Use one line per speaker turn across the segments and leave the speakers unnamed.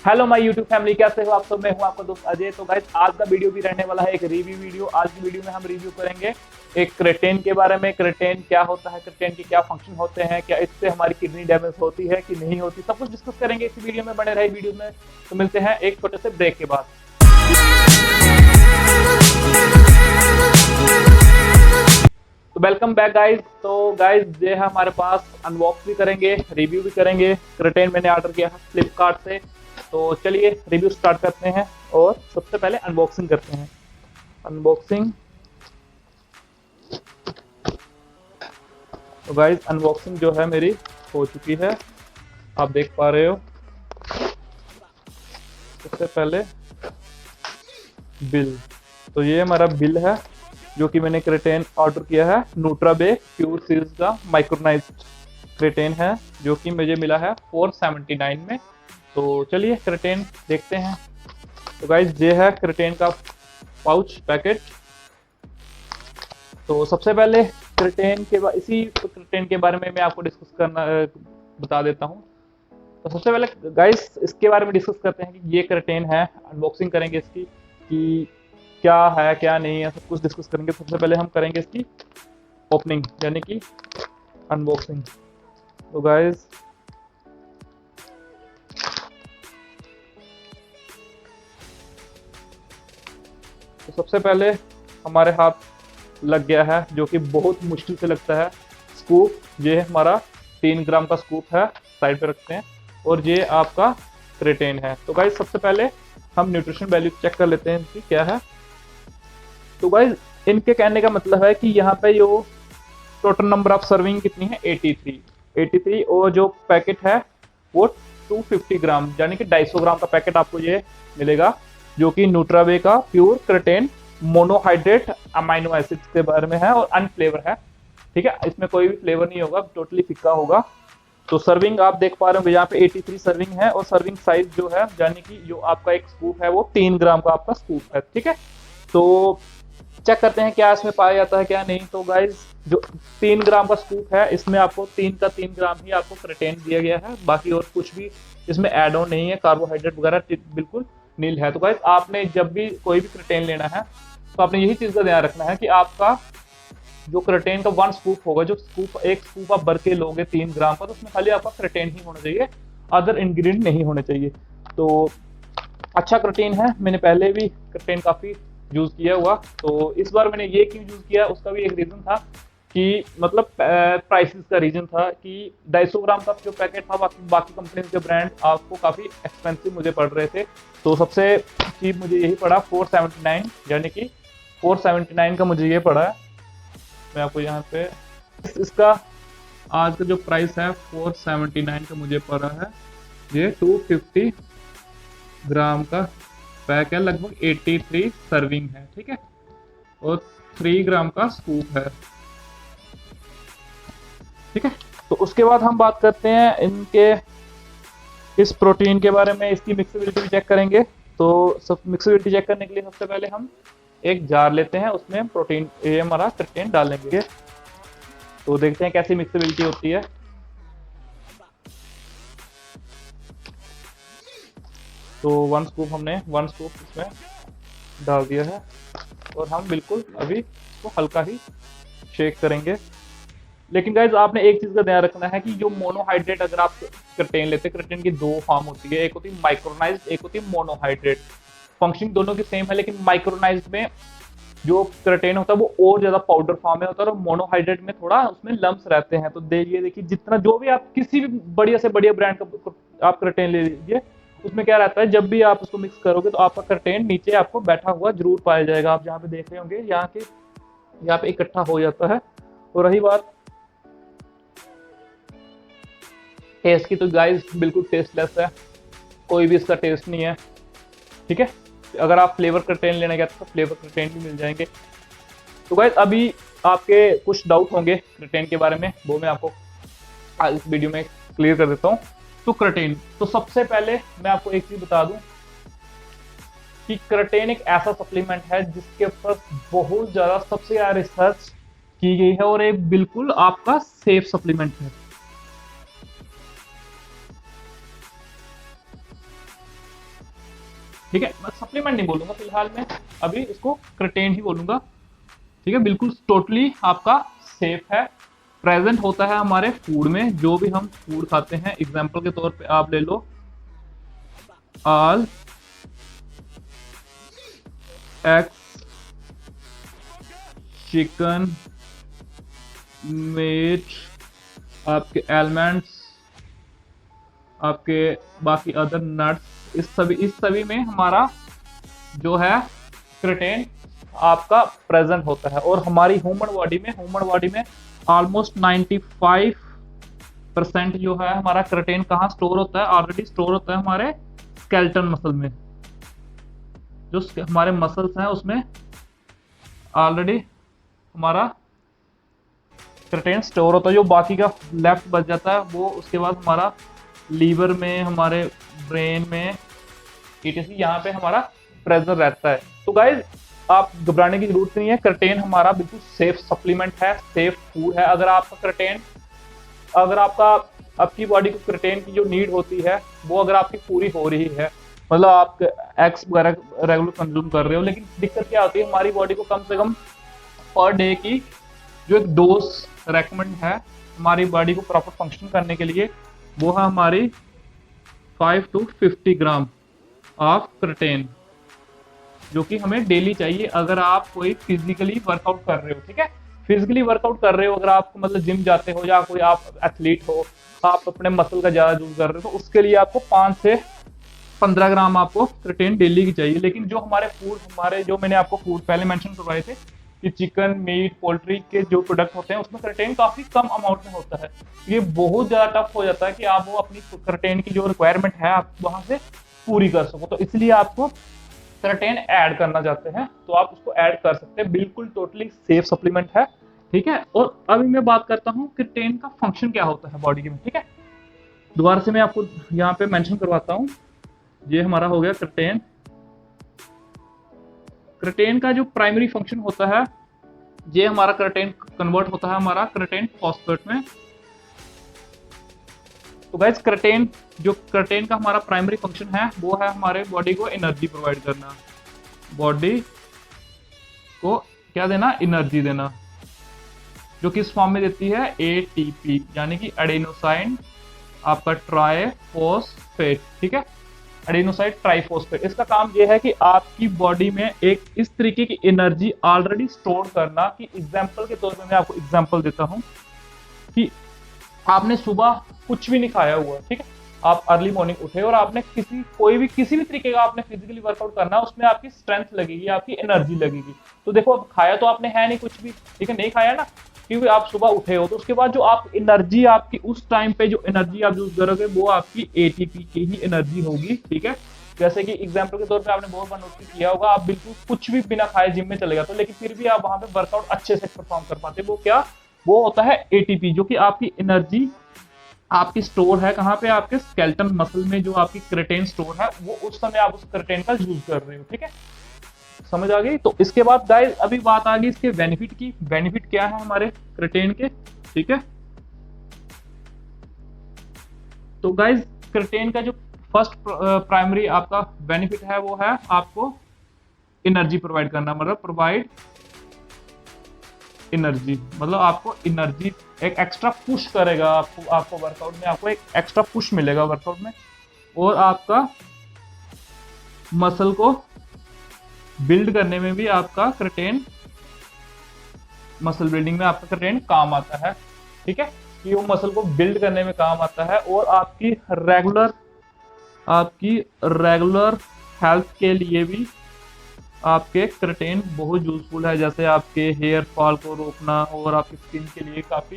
Hello my YouTube family, कैसे हो आप सब। मैं हूं आपका दोस्त अजय। तो गाइस आज का वीडियो भी रहने वाला है एक रिव्यू वीडियो। आज की वीडियो में हम रिव्यू करेंगे एक क्रेटेन के बारे में। क्रेटेन क्या होता है, क्रेटेन के क्या फंक्शन होते हैं, क्या इससे हमारी किडनी डैमेज होती है कि नहीं होती, सब कुछ डिस्कस करेंगे इस वीडियो में। बने रहे वीडियो में। तो मिलते हैं एक छोटे से ब्रेक के बाद। तो वेलकम बैक गाइज। तो गाइज ये है हमारे पास, अनबॉक्स भी करेंगे, रिव्यू भी करेंगे। क्रेटेन मैंने ऑर्डर किया है फ्लिपकार्ट से। तो चलिए रिव्यू स्टार्ट करते हैं और सबसे पहले अनबॉक्सिंग करते हैं। अनबॉक्सिंग। तो गाइज अनबॉक्सिंग जो है मेरी हो चुकी है, आप देख पा रहे हो। सबसे पहले बिल। तो ये हमारा बिल है जो कि मैंने क्रेटेन ऑर्डर किया है। न्यूट्राबे प्योर सीरीज का माइक्रोनाइज्ड क्रेटेन है जो कि मुझे मिला है 479 में। तो चलिए क्रेटेन देखते हैं। तो गाइज ये है क्रेटेन का पाउच पैकेट। तो सबसे पहले क्रेटेन के इसी क्रेटेन के बारे में मैं आपको डिस्कस करना बता देता हूँ। तो सबसे पहले गाइस इसके बारे में डिस्कस करते हैं कि ये क्रेटेन है। अनबॉक्सिंग करेंगे इसकी कि क्या है क्या नहीं है, सब कुछ डिस्कस करेंगे। सबसे पहले हम करेंगे इसकी ओपनिंग यानी कि अनबॉक्सिंग। तो गाइस तो सबसे पहले हमारे हाथ लग गया है जो कि बहुत मुश्किल से लगता है, स्कूप। ये हमारा 3 ग्राम का स्कूप है, साइड पे रखते हैं। और ये आपका क्रेटेन है। तो गाइस सबसे पहले हम न्यूट्रिशन वैल्यू चेक कर लेते हैं इनकी क्या है। तो गाइस इनके कहने का मतलब है कि यहाँ पे जो टोटल नंबर ऑफ सर्विंग कितनी है, 83। और जो पैकेट है वो 250 ग्राम यानी कि 250 ग्राम का पैकेट आपको ये मिलेगा, जो कि न्यूट्रावे का प्योर क्रेटेन मोनोहाइड्रेट अमाइनो एसिड के बारे में है और अनफ्लेवर है। ठीक है, इसमें कोई भी फ्लेवर नहीं होगा, टोटली फिक्का होगा। तो सर्विंग आप देख पा रहे हो यहाँ पे 83 सर्विंग है। और सर्विंग साइज जो है यानी कि जो आपका एक स्कूप है वो 3 ग्राम का आपका स्कूप है। ठीक है, तो चेक करते हैं क्या इसमें पाया जाता है क्या नहीं। तो गाइज जो 3 ग्राम का स्कूप है इसमें आपको 3 ग्राम ही आपको क्रेटेन दिया गया है, बाकी और कुछ भी इसमें एड ऑन नहीं है। कार्बोहाइड्रेट वगैरह बिल्कुल नील है। तो गाइज आपने जब भी कोई भी क्रेटेन लेना है तो आपने यही चीज का ध्यान रखना है कि आपका जो क्रेटेन का 1 स्कूप होगा, जो एक स्कूप आप भर के लोगे 3 ग्राम का, तो उसमें खाली आपका क्रेटेन ही होना चाहिए, अदर इंग्रेडिएंट नहीं होने चाहिए। तो अच्छा क्रेटेन है, मैंने पहले भी क्रेटेन काफी यूज किया हुआ। तो इस बार मैंने ये क्यों यूज किया, उसका भी एक रीजन था कि मतलब प्राइसेस का रीजन था कि 250 ग्राम का जो पैकेट था बाकी कंपनी के ब्रांड आपको काफी एक्सपेंसिव मुझे पड़ रहे थे। तो सबसे चीप मुझे यही पड़ा 479, यानी कि 479 का मुझे ये पड़ा है। मैं आपको यहाँ पे इसका आज का जो प्राइस है 479 का मुझे पड़ा है। ये 250 ग्राम का पैक है, लगभग 83 सर्विंग है। ठीक है, और 3 ग्राम का स्कूप है। ठीक है, तो उसके बाद हम बात करते हैं इनके इस प्रोटीन के बारे में। इसकी मिक्सेबिलिटी भी चेक करेंगे। तो सब मिक्सेबिलिटी चेक करने के लिए सबसे पहले हम एक जार लेते हैं, उसमें प्रोटीन ये हमारा क्रेटेन डालेंगे। तो देखते हैं कैसी मिक्सेबिलिटी होती है। तो 1 स्कूप इसमें डाल दिया है और हम बिल्कुल अभी इसको हल्का ही शेक करेंगे। लेकिन गाइज आपने एक चीज का ध्यान रखना है कि जो मोनोहाइड्रेट, अगर आप क्रेटेन लेते हैं, क्रेटेन की 2 फॉर्म होती है, एक होती है माइक्रोनाइज्ड, एक होती है मोनोहाइड्रेट। फंक्शनिंग दोनों की सेम है, लेकिन माइक्रोनाइज्ड में जो क्रेटेन होता है वो और ज्यादा पाउडर फॉर्म में होता है और मोनोहाइड्रेट में थोड़ा उसमें लम्स रहते हैं। तो देखिए जितना जो भी आप किसी भी बढ़िया से बढ़िया ब्रांड का आप क्रेटेन ले लीजिए, उसमें क्या रहता है, जब भी आप उसको मिक्स करोगे तो आपका क्रेटेन नीचे आपको बैठा हुआ जरूर पाया जाएगा। आप जहाँ पे देख रहे होंगे यहाँ पे इकट्ठा हो जाता है। और रही बात टेस्ट की, तो गाइस बिल्कुल टेस्टलेस है, कोई भी इसका टेस्ट नहीं है। ठीक है, अगर आप फ्लेवर क्रेटेन लेने गए तो फ्लेवर क्रेटेन भी मिल जाएंगे। तो गाइस अभी आपके कुछ डाउट होंगे क्रेटेन के बारे में, वो मैं आपको आज इस वीडियो में क्लियर कर देता हूँ। तो क्रेटेन, तो सबसे पहले मैं आपको एक चीज बता दूं कि क्रेटेन एक ऐसा सप्लीमेंट है जिसके ऊपर बहुत ज्यादा सबसे ज्यादा रिसर्च की गई है और एक बिल्कुल आपका सेफ सप्लीमेंट है। ठीक है, मैं सप्लीमेंट नहीं बोलूंगा फिलहाल, मैं अभी इसको क्रिटेन ही बोलूंगा। ठीक है, बिल्कुल टोटली आपका सेफ है, प्रेजेंट होता है हमारे फूड में, जो भी हम फूड खाते हैं। एग्जाम्पल के तौर पे आप ले लो ऑल एग्स, चिकन, मीट, आपके एलमंड्स, आपके बाकी अदर नट्स, इस सभी में हमारा जो है क्रिटेन आपका प्रेजेंट होता है। और हमारी ह्यूमन बॉडी में ऑलमोस्ट 95% जो है हमारा क्रिटेन कहाँ स्टोर होता है, ऑलरेडी स्टोर होता है हमारे स्केलेटन मसल में। जो हमारे मसल्स हैं उसमें ऑलरेडी हमारा क्रिटेन स्टोर होता है। जो बाकी का लेफ्ट बच जाता है वो उसके बाद हमारा लीवर में, हमारे ब्रेन में, etc यहाँ पे हमारा प्रेजेंट रहता है। तो गाइज आप घबराने की जरूरत नहीं है, क्रिटेन हमारा बिल्कुल सेफ सप्लीमेंट है, सेफ फूड है। अगर आपकी बॉडी को क्रिटेन की जो नीड होती है वो अगर आपकी पूरी हो रही है, मतलब आप एग्स वगैरह रेगुलर कंज्यूम कर रहे हो, लेकिन दिक्कत क्या होती है, हमारी बॉडी को कम से कम पर डे की जो एक डोज रेकमेंड है हमारी बॉडी को प्रॉपर फंक्शन करने के लिए, वो है हमारी 5 to 50 ग्राम ऑफ क्रिटेन, जो कि हमें डेली चाहिए अगर आप कोई फिजिकली वर्कआउट कर रहे हो। ठीक है, फिजिकली वर्कआउट कर रहे हो, अगर आप मतलब जिम जाते हो या कोई आप एथलीट हो, आप अपने मसल का ज्यादा यूज कर रहे हो, तो उसके लिए आपको 5 से 15 ग्राम आपको क्रिटेन डेली की चाहिए। लेकिन जो जो मैंने आपको फूड पहले मेंशन करवाए थे कि चिकन, मीट, पोल्ट्री के जो प्रोडक्ट होते हैं उसमें क्रिटेन काफी कम अमाउंट में होता है। ये बहुत ज्यादा टफ हो जाता है कि आप वो अपनी क्रिटेन की जो रिक्वायरमेंट है आप वहां से पूरी कर सको, तो इसलिए आपको क्रिटेन ऐड करना चाहते हैं तो आप उसको ऐड कर सकते हैं, बिल्कुल टोटली सेफ सप्लीमेंट है। ठीक है, और अभी मैं बात करता हूँ क्रिटेन का फंक्शन क्या होता है बॉडी में। ठीक है, दोबारा से मैं आपको यहाँ पे मेंशन करवाता हूँ। ये हमारा हो गया क्रिटेन। क्रिटेन का जो प्राइमरी फंक्शन होता है, ये हमारा क्रिटेन कन्वर्ट होता है हमारा क्रिटेन फॉस्फेट में। तो गाइस क्रिटेन का हमारा प्राइमरी फंक्शन है वो है हमारे बॉडी को एनर्जी प्रोवाइड करना, बॉडी को क्या देना, एनर्जी देना, जो किस फॉर्म में देती है, एटीपी, यानी कि एडेनोसाइन आपका ट्राइफॉस्फेट। ठीक है, एडेनोसाइन ट्राइफॉस्फेट, इसका काम यह है कि आपकी बॉडी में एक इस तरीके की एनर्जी ऑलरेडी स्टोर करना कि एग्जांपल के तौर पे मैं आपको एग्जांपल देता हूं कि आपने सुबह कुछ भी नहीं खाया हुआ, ठीक है, आप अर्ली मॉर्निंग उठे और आपने किसी भी तरीके का आपने फिजिकली वर्कआउट करना, उसमें आपकी स्ट्रेंथ लगेगी, आपकी एनर्जी लगेगी। तो देखो अब खाया तो आपने है नहीं कुछ भी, ठीक है, नहीं खाया ना, क्योंकि आप सुबह उठे हो, तो उसके बाद जो आप एनर्जी आपकी उस टाइम पे जो एनर्जी आप यूज करोगे वो आपकी एटीपी की ही एनर्जी होगी। ठीक है, जैसे कि एग्जांपल के तौर पे आपने बहुत बार नोटिस किया होगा, आप बिल्कुल कुछ भी बिना खाए जिम में चले जाते हो, लेकिन फिर भी आप वहां पे वर्कआउट अच्छे से परफॉर्म कर पाते, वो क्या, वो होता है एटीपी, जो कि आपकी एनर्जी आपकी स्टोर है कहाँ पे, आपके स्केलेटन मसल में जो आपकी क्रिटेन स्टोर है, वो उस समय आप उस क्रिटेन का यूज कर रहे हो। ठीक है, समझ आ गई। तो इसके बाद गाइस अभी बात आ गई इसके बेनिफिट की। बेनिफिट क्या है हमारे क्रिटेन के, ठीक है। तो गाइस क्रिटेन का जो फर्स्ट प्राइमरी आपका बेनिफिट है वो है आपको एनर्जी प्रोवाइड करना, मतलब प्रोवाइड एनर्जी, मतलब आपको एनर्जी एक एक्स्ट्रा पुश करेगा, आपको वर्कआउट में आपको एक एक्स्ट्रा पुश मिलेगा वर्कआउट में, और आपका मसल को बिल्ड करने में भी आपका क्रिटेन, मसल बिल्डिंग में आपका क्रिटेन काम आता है। ठीक है, कि वो मसल को बिल्ड करने में काम आता है, और आपकी रेगुलर हेल्थ के लिए भी आपके क्रिटेन बहुत यूजफुल है, जैसे आपके हेयर फॉल को रोकना, और आपकी स्किन के लिए काफी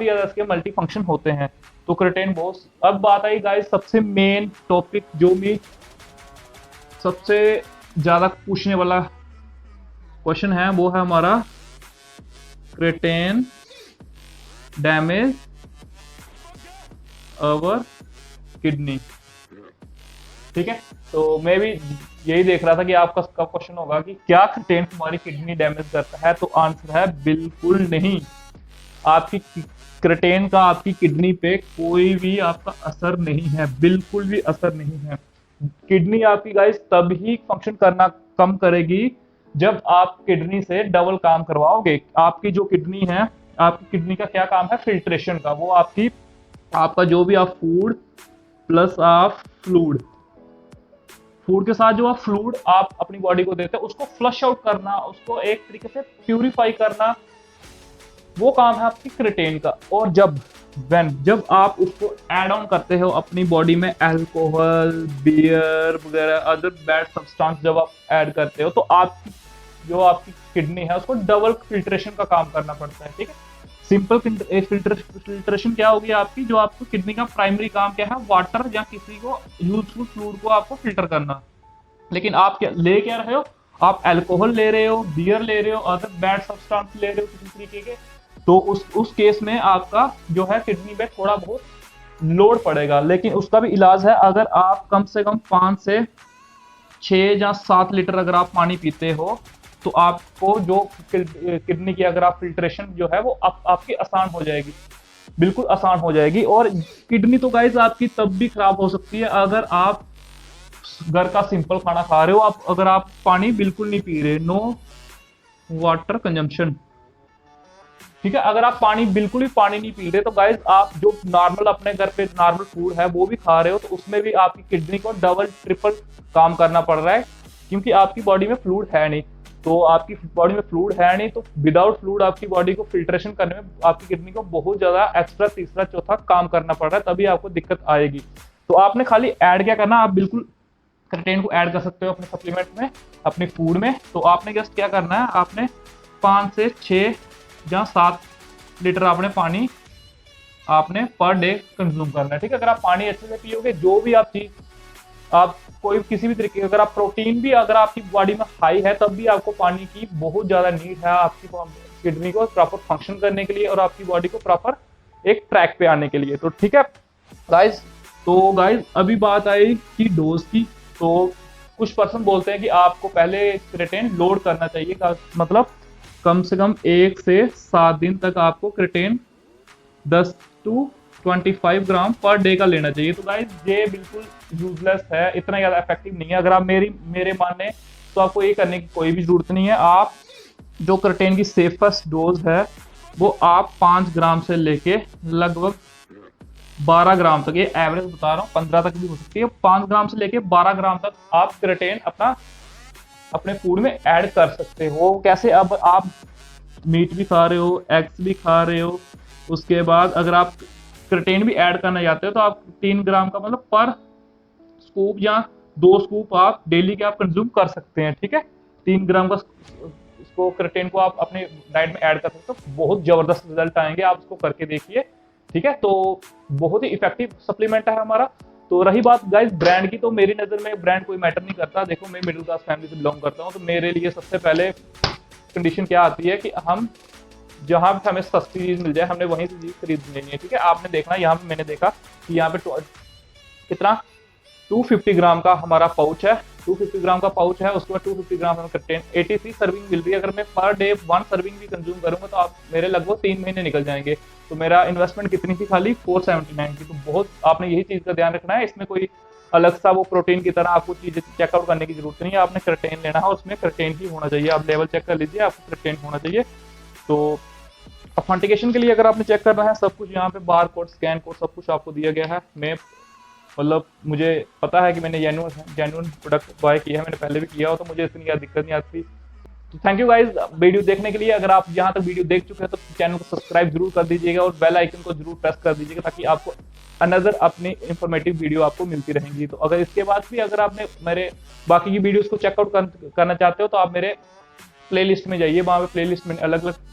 ज्यादा इसके मल्टी फंक्शन होते हैं। तो क्रिटेन बहुत। अब बात आई गाइस सबसे मेन टॉपिक, जो भी सबसे ज्यादा पूछने वाला क्वेश्चन है, वो है हमारा क्रिटेन डैमेज अवर किडनी। ठीक है, तो मैं भी यही देख रहा था कि आपका कब क्वेश्चन होगा कि क्या क्रिटेन हमारी किडनी डैमेज करता है, तो आंसर है बिल्कुल नहीं। आपकी क्रिटेन का आपकी किडनी पे कोई भी आपका असर नहीं है, बिल्कुल भी असर नहीं है। किडनी आपकी गाइस तभी फंक्शन करना कम करेगी जब आप किडनी से डबल काम करवाओगे। आपकी जो किडनी है, आपकी किडनी का क्या काम है? फिल्ट्रेशन का। वो आपका जो भी आप फूड प्लस आप फ्लूड, फूड के साथ जो आप फ्लूड आप अपनी बॉडी को देते हैं उसको फ्लश आउट करना, उसको एक तरीके से प्यूरिफाई करना, वो काम है आपकी क्रिटेन का। और जब आप उसको ऐड ऑन करते हो अपनी बॉडी में, अल्कोहल, बियर वगैरह अदर बैड सब्सटेंस जब आप ऐड करते हो, तो आपकी किडनी है उसको डबल फिल्ट्रेशन का काम करना पड़ता है। ठीक है, सिंपल फिल्ट्रेशन क्या होगी आपकी, जो आपको किडनी का प्राइमरी काम क्या है? वाटर या किसी को यूजफुल फ्लूइड को आपको फिल्टर करना। लेकिन आप क्या रहे हो? आप अल्कोहल ले रहे हो, बियर ले रहे हो, अदर बैड सब्सटेंस ले रहे हो किसी तरीके के, तो उस केस में आपका जो है किडनी पे थोड़ा बहुत लोड पड़ेगा। लेकिन उसका भी इलाज है। अगर आप कम से कम 5 से 6 या 7 लीटर अगर आप पानी पीते हो, तो आपको जो किडनी की अगर आप फिल्ट्रेशन जो है वो आपकी आसान हो जाएगी, बिल्कुल आसान हो जाएगी। और किडनी तो गाइस आपकी तब भी खराब हो सकती है अगर आप घर का सिंपल खाना खा रहे हो, अगर आप पानी बिल्कुल नहीं पी रहे, नो वाटर कंजम्पशन। ठीक है, अगर आप बिल्कुल भी पानी नहीं पी रहे, तो गाइस आप जो नॉर्मल अपने घर पे नॉर्मल फूड है वो भी खा रहे हो, तो उसमें भी आपकी किडनी को डबल ट्रिपल काम करना पड़ रहा है, क्योंकि आपकी बॉडी में फ्लूइड है नहीं। तो आपकी बॉडी में फ्लूइड है नहीं, तो विदाउट फ्लूइड आपकी बॉडी को फिल्ट्रेशन करने में आपकी किडनी को बहुत ज्यादा एक्स्ट्रा तीसरा चौथा काम करना पड़ रहा है, तभी आपको दिक्कत आएगी। तो आपने खाली ऐड क्या करना, आप बिल्कुल क्रिएटिन को ऐड कर सकते हो अपने सप्लीमेंट में, अपने फूड में। तो आपने जस्ट क्या करना है, आपने 5 से 6 या 7 लीटर आपने पानी आपने पर डे कंज्यूम करना है। ठीक है, अगर आप पानी अच्छे से पियोगे, जो भी आप चीज आप कोई किसी भी तरीके, अगर आप प्रोटीन भी अगर आपकी बॉडी में हाई है, तब भी आपको पानी की बहुत ज्यादा नीड है आपकी किडनी को प्रॉपर फंक्शन करने के लिए और आपकी बॉडी को प्रॉपर एक ट्रैक पे आने के लिए। तो ठीक है गाइज, तो गाइज अभी बात आई कि डोज की। तो कुछ पर्सन बोलते हैं कि आपको पहले क्रिएटिन लोड करना चाहिए, मतलब कम से कम 1 से 7 दिन तक आपको creatine 10 to 25 gram per day का लेना चाहिए। तो गाइस ये बिल्कुल यूजलेस है, इतना ज़्यादा इफेक्टिव नहीं है। अगर आप मेरे माने तो आपको ये करने की कोई भी जरूरत नहीं है। आप जो क्रिएटिन की सेफेस्ट डोज है वो आप 5 ग्राम से लेके लगभग 12 ग्राम तक, ये एवरेज बता रहा हूँ, 15 तक भी हो सकती है, 5 ग्राम से लेके 12 ग्राम तक आप क्रिएटिन अपने फूड में ऐड कर सकते हो। कैसे? अब आप मीट भी खा रहे हो, एग्स भी खा रहे हो, उसके बाद अगर आप क्रिएटिन भी ऐड करना चाहते हो तो आप 3 ग्राम का मतलब पर स्कूप या 2 स्कूप आप डेली के आप कंज्यूम कर सकते हैं। ठीक है, 3 ग्राम का इसको क्रिएटिन को आप अपने डाइट में ऐड कर सकते हो, बहुत जबरदस्त रिजल्ट आएंगे, आप इसको करके देखिए। ठीक है, तो बहुत ही इफेक्टिव सप्लीमेंट है हमारा। तो रही बात गाइस ब्रांड की, तो मेरी नज़र में ब्रांड कोई मैटर नहीं करता। देखो मैं मिडिल क्लास फैमिली से बिलोंग करता हूँ, तो मेरे लिए सबसे पहले कंडीशन क्या आती है कि हम जहाँ पे हमें सस्ती चीज मिल जाए हमने वहीं से चीज खरीद लेनी है। ठीक है, आपने देखना यहाँ पे, मैंने देखा कि यहाँ पे कितना 250 ग्राम का हमारा पाउच है, 250 ग्राम का पाउच है, उसके बाद 250 ग्राम हमें कंटेन 83 सर्विंग मिल रही है। अगर मैं पर डे 1 सर्विंग भी कंज्यूम करूंगा तो आप मेरे लगभग 3 महीने निकल जाएंगे। तो मेरा इन्वेस्टमेंट कितनी थी? खाली 479 की। तो बहुत आपने यही चीज का ध्यान रखना है, इसमें कोई अलग सा वो प्रोटीन की तरह आपको चीजें चेकआउट करने की जरूरत नहीं है। आपने क्रिएटिन लेना है, उसमें क्रिएटिन ही होना चाहिए। आप लेवल चेक कर लीजिए, आपको क्रिएटिन होना चाहिए। तो ऑथेंटिकेशन के लिए अगर आपने चेक करना है, सब कुछ यहाँ पे बार कोड, स्कैन कोड, सब कुछ आपको दिया गया है। मैं मतलब मुझे पता है कि मैंने जेन्युइन प्रोडक्ट बाय किया है, मैंने पहले भी किया हो, तो मुझे इतनी ज़्यादा दिक्कत नहीं आती। तो थैंक यू गाइज वीडियो देखने के लिए। अगर आप यहाँ तक वीडियो देख चुके हैं तो चैनल को सब्सक्राइब जरूर कर दीजिएगा और बेल आइकन को जरूर प्रेस कर दीजिएगा, ताकि आपको अनदर अपनी इंफॉर्मेटिव वीडियो आपको मिलती रहेंगी। तो अगर इसके बाद भी अगर आपने मेरे बाकी की वीडियोस को चेकआउट करना चाहते हो तो आप मेरे प्लेलिस्ट में जाइए, वहाँ पे प्लेलिस्ट में अलग अलग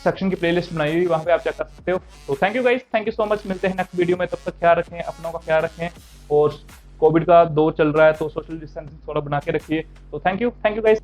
सेक्शन की प्लेलिस्ट बनाई हुई, वहाँ पे आप चेक कर सकते हो। तो thank you guys, thank you so much. मिलते हैं नेक्स्ट वीडियो में, तब तक ख्याल रखें, अपनों का ख्याल रखें, और कोविड का दौर चल रहा है तो सोशल डिस्टेंसिंग थोड़ा बना के रखिए। तो थैंक यू गाइस।